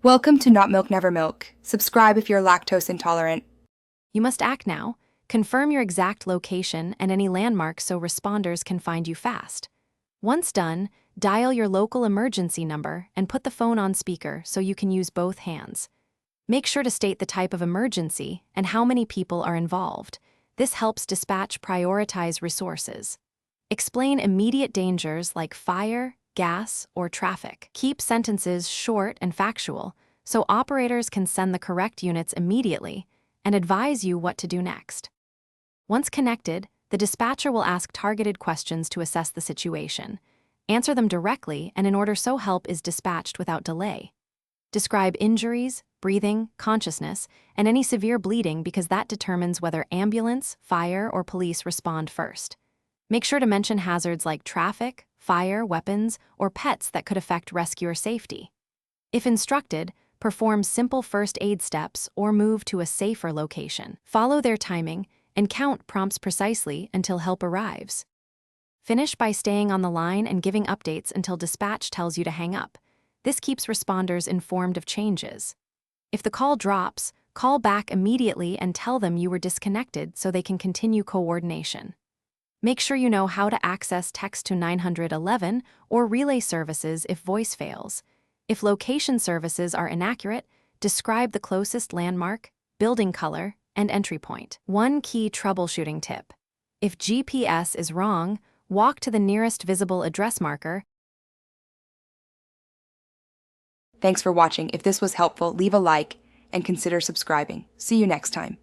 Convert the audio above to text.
Welcome to Not Milk Never Milk. Subscribe if you're lactose intolerant. You must act now. Confirm your exact location and any landmarks so responders can find you fast. Once done, dial your local emergency number and put the phone on speaker so you can use both hands. Make sure to state the type of emergency and how many people are involved. This helps dispatch prioritize resources. Explain immediate dangers like fire, gas, or traffic. Keep sentences short and factual so operators can send the correct units immediately and advise you what to do next. Once connected, the dispatcher will ask targeted questions to assess the situation. Answer them directly and in order so help is dispatched without delay. Describe injuries, breathing, consciousness, and any severe bleeding because that determines whether ambulance, fire, or police respond first. Make sure to mention hazards like traffic, fire, weapons, or pets that could affect rescuer safety. If instructed, perform simple first aid steps or move to a safer location. Follow their timing and count prompts precisely until help arrives. Finish by staying on the line and giving updates until dispatch tells you to hang up. This keeps responders informed of changes. If the call drops, call back immediately and tell them you were disconnected so they can continue coordination. Make sure you know how to access text to 911 or relay services if voice fails. If location services are inaccurate, describe the closest landmark, building color, and entry point. One key troubleshooting tip. If GPS is wrong, walk to the nearest visible address marker. Thanks for watching. If this was helpful, leave a like and consider subscribing. See you next time.